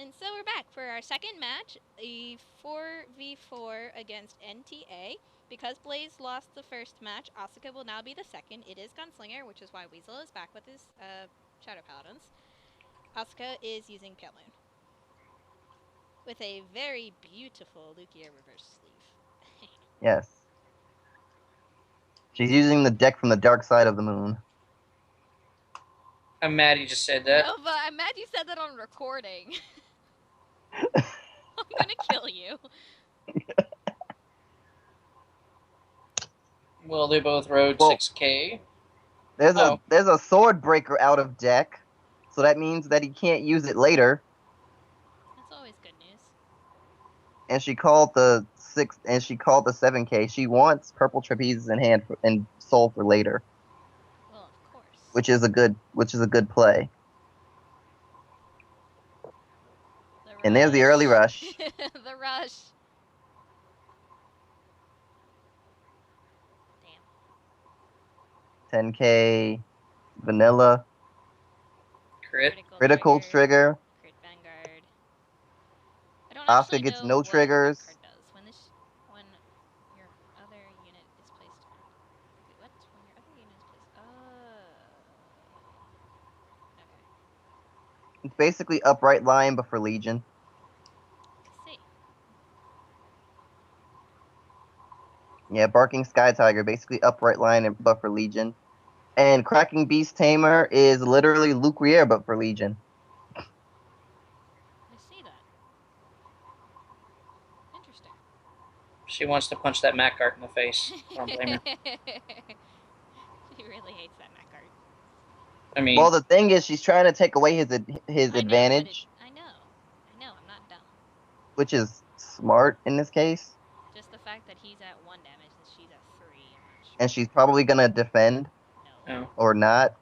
And so we're back for our second match, a 4v4 against NTA. Because Blaze lost the first match, Asaka will now be the second. It is Gunslinger, which is why Weasel is back with his Shadow Paladins. Asaka is using Pale Moon. With a very beautiful Lugia reverse sleeve. Yes. She's using the deck from the dark side of the moon. I'm mad you just said that. No, but I'm mad you said that on recording. I'm gonna kill you. Well, they both rode 6k. There's a sword breaker out of deck, so that means that he can't use it later. That's always good news. And she called the 7k. She wants purple trapezes in hand and soul for later. Well, of course. Which is a good play. And there's the early rush. The rush. Damn. 10k vanilla. Critical trigger. Crit Vanguard. I don't Asaka gets no triggers. When your other unit is placed. Wait, what? When your other unit is placed. Okay. It's basically upright line, but for Legion. I see. Yeah, Barking Sky Tiger, basically upright line, but for Legion. And Cracking Beast Tamer is literally Luke Rier, but for Legion. I see that. Interesting. She wants to punch that Macart in the face. I don't blame her. She really hates that Macart. I mean... Well, the thing is, she's trying to take away his advantage. I know. I'm not dumb. Which is smart in this case. Just the fact that he's at 1 damage and she's at 3. I'm not sure. And she's probably going to defend. No. Or not.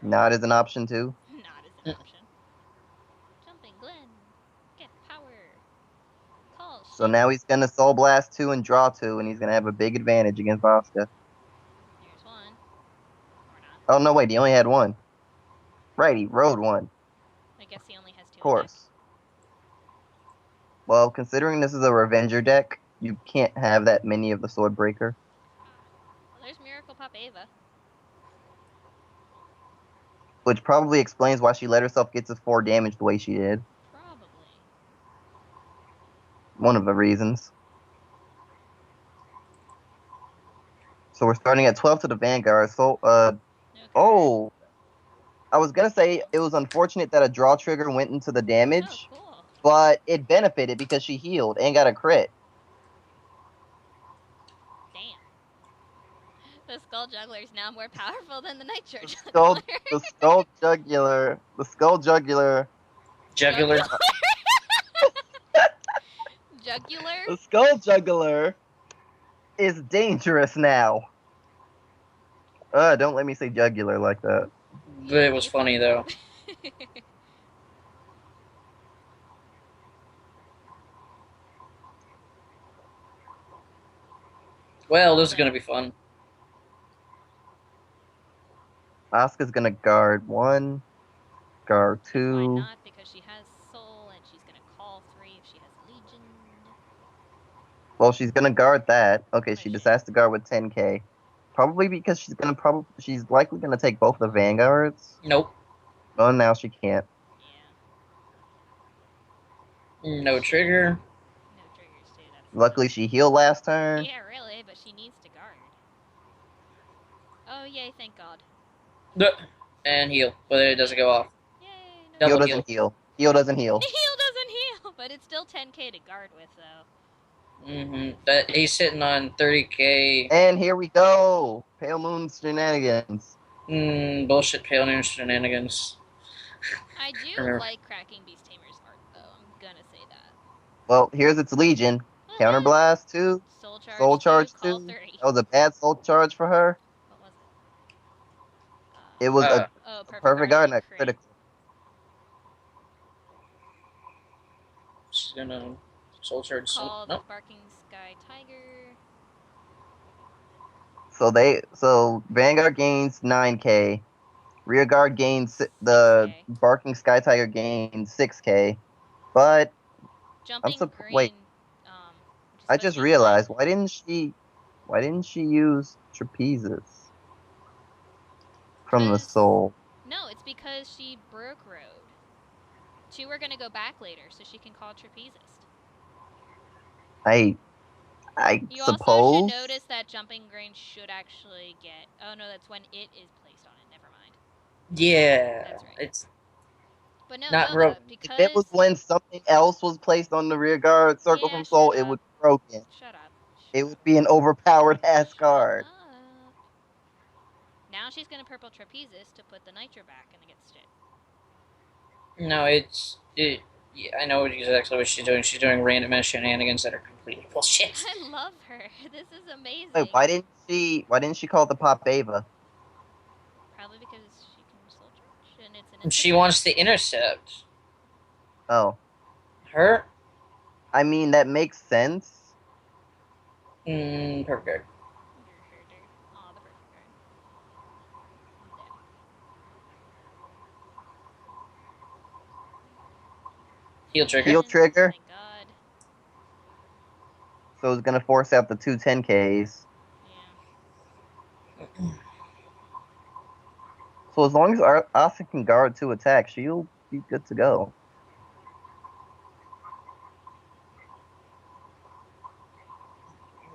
Not is an option, too. Not is an option. Jumping Glenn. Get power. Call. So now he's going to Soul Blast 2 and draw 2, and he's going to have a big advantage against Asaka. Here's 1. Or not. Oh, no, wait, he only had 1. Right, he rode 1. I guess he only has 2. Of course. Well, considering this is a Revenger deck, you can't have that many of the Swordbreaker. Well, there's Miracle Pop Ava. Which probably explains why she let herself get to 4 damage the way she did. Probably. One of the reasons. So we're starting at 12 to the Vanguard. So, Okay. Oh! I was gonna say it was unfortunate that a draw trigger went into the damage. Oh, cool. But it benefited because she healed and got a crit. Damn. The Skull Juggler is now more powerful than the Nitro Juggler. The Skull Jugular. The Skull Jugular. Jugular? Jugular? The Skull Jugular is dangerous now. Don't let me say jugular like that. But it was funny, though. Well, this is going to be fun. Asuka's gonna guard 1, guard 2. Why not? Because she has Soul, and she's gonna call 3 if she has Legion. Well, she's gonna guard that. Okay, she decides to guard with 10k. Probably because she's likely gonna take both the Vanguards. Nope. Oh, now she can't. Yeah. No trigger. No triggers, too. Luckily, she healed last turn. Yeah, really, but she needs to guard. Oh, yay, thank God. And heal, but it doesn't go off. Yay, Heal doesn't heal. Heal doesn't heal. Heal doesn't heal, but it's still 10k to guard with, though. He's sitting on 30k. And here we go. Pale Moon shenanigans. Bullshit Pale Moon shenanigans. I do like Cracking Beast Tamer's art, though. I'm gonna say that. Well, here's its Legion. Counterblast 2. Soul Charge 2. That was a bad Soul Charge for her. What was it? It was a perfect guard and a critical. She's gonna Soul Charge. Called Nope. Barking Sky Tiger. So Vanguard gains 9k. Rearguard gains the Barking Sky Tiger gains 6k. But Jumping green. wait. Which is I supposed just to be realized fun. why didn't she use trapezes from the Because- soul? No, it's because she broke road. 2 are gonna go back later, so she can call trapezist. I You also suppose. should notice that jumping green should actually get. Oh no, that's when it is placed on it. Never mind. Yeah. That's right. It's But no, not know broken. that If it was because. when something else was placed on the rear guard circle Yeah, from soul, shut it up. would be broken. Shut up. It Shut would up. be an overpowered ass Shut guard. up. Now she's gonna purple trapezist to put the nitro back and get shit. No, yeah, I know exactly what she's doing. She's doing random ass shenanigans that are completely bullshit. I love her. This is amazing. Wait, why didn't she call the pop Ava? Probably because she can soul charge and it's an. She wants to intercept Oh, her. I mean that makes sense. Perfect. Oh, the perfect card. Heal trigger. Heal trigger. Thank God. So it's gonna force out the 2 10Ks. Yeah. So as long as Asaka can guard 2 attacks, she'll be good to go.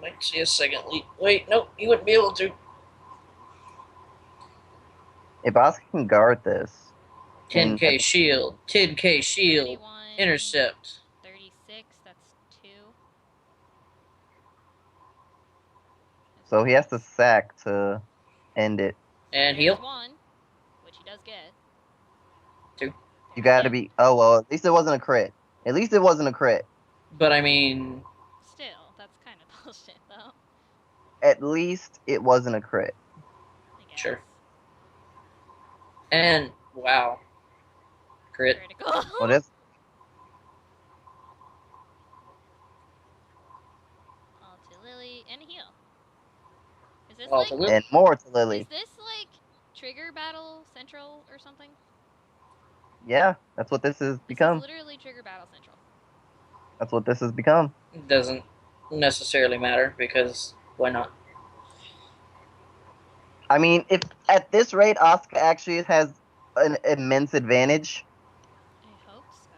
Might see a second leap. Wait, nope, you wouldn't be able to. If Asaka can guard this, 10k shield. 10k shield. 21, Intercept. 36. That's 2. so he has to sack to end it. And There's heal. 1, which he does get. 2. You gotta be. Oh well, at least it wasn't a crit. At least it wasn't a crit. But I mean, Still, that's kind of bullshit, though. At least it wasn't a crit. I guess. Sure. And wow, crit. Critical. Well, that's All to Lily and heal. Is this All like? to Lily. and more to Lily. Is this like Trigger Battle Central or something? Yeah, that's what this has This become. is literally Trigger Battle Central. That's what this has become. It doesn't necessarily matter because why not? I mean, if at this rate, Asuka actually has an immense advantage. I hope so.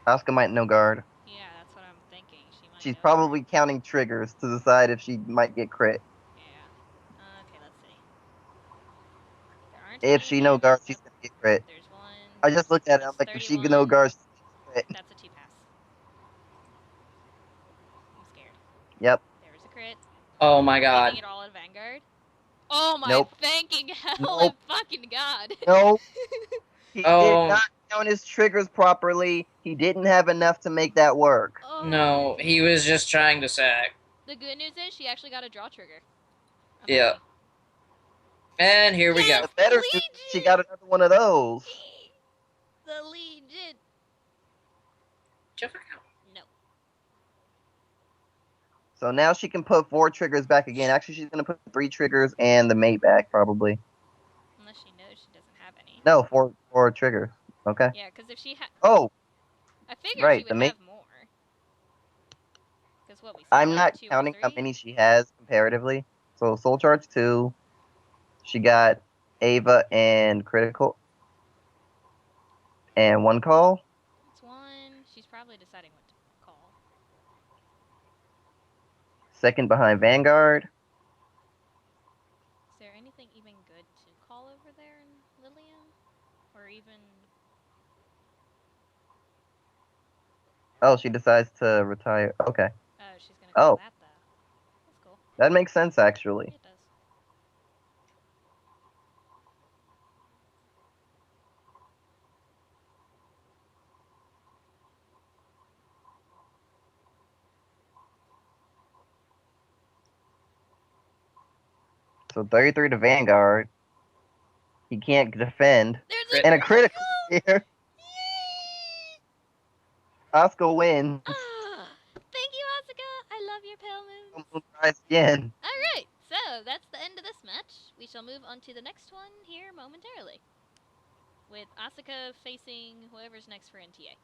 Asuka might no guard. Yeah, that's what I'm thinking. She might. She's know probably her. counting triggers to decide if she might get crit. Yeah. Okay, let's see. There aren't If any she no hands. guard, she's gonna get crit. There's 1. I just looked at it. I'm That's like, if she 31. no guard, she's gonna get crit. That's a 2 pass. I'm scared. Yep. There was a crit. Oh my god. Taking it all at Vanguard. Oh my Nope. thanking hell Nope. and fucking god. No. He Oh. did not count his triggers properly. He didn't have enough to make that work. Oh No, my he was just trying to sack. The good news is she actually got a draw trigger. I'm Yeah. happy. And here we Yes! go. The better Legion! news is she got another one of those. The Legion. No. So now she can put 4 triggers back again. Actually, she's gonna put 3 triggers and the mate back probably. Unless she knows she doesn't have any. No, 4 triggers. Okay. Yeah, because if she had... Oh, I figured right, she the would mate. have more. Because what we said, I'm like not 2 or counting how 3? many she has comparatively. So Soul Charge 2. She got Ava and Critical. And 1 call. It's 1. She's probably deciding what to call. Second behind Vanguard. Is there anything even good to call over there in Lillian? Or even... Oh, she decides to retire. Okay. Oh, she's gonna call that though. That's cool. That makes sense, actually. It does. So 33 to Vanguard. He can't defend. There's And a critical here. Yay! Asuka wins. Thank you, Asaka. I love your pale moons. Moonrise again. Alright, so that's the end of this match. We shall move on to the next one here momentarily. with Asaka facing whoever's next for NTA.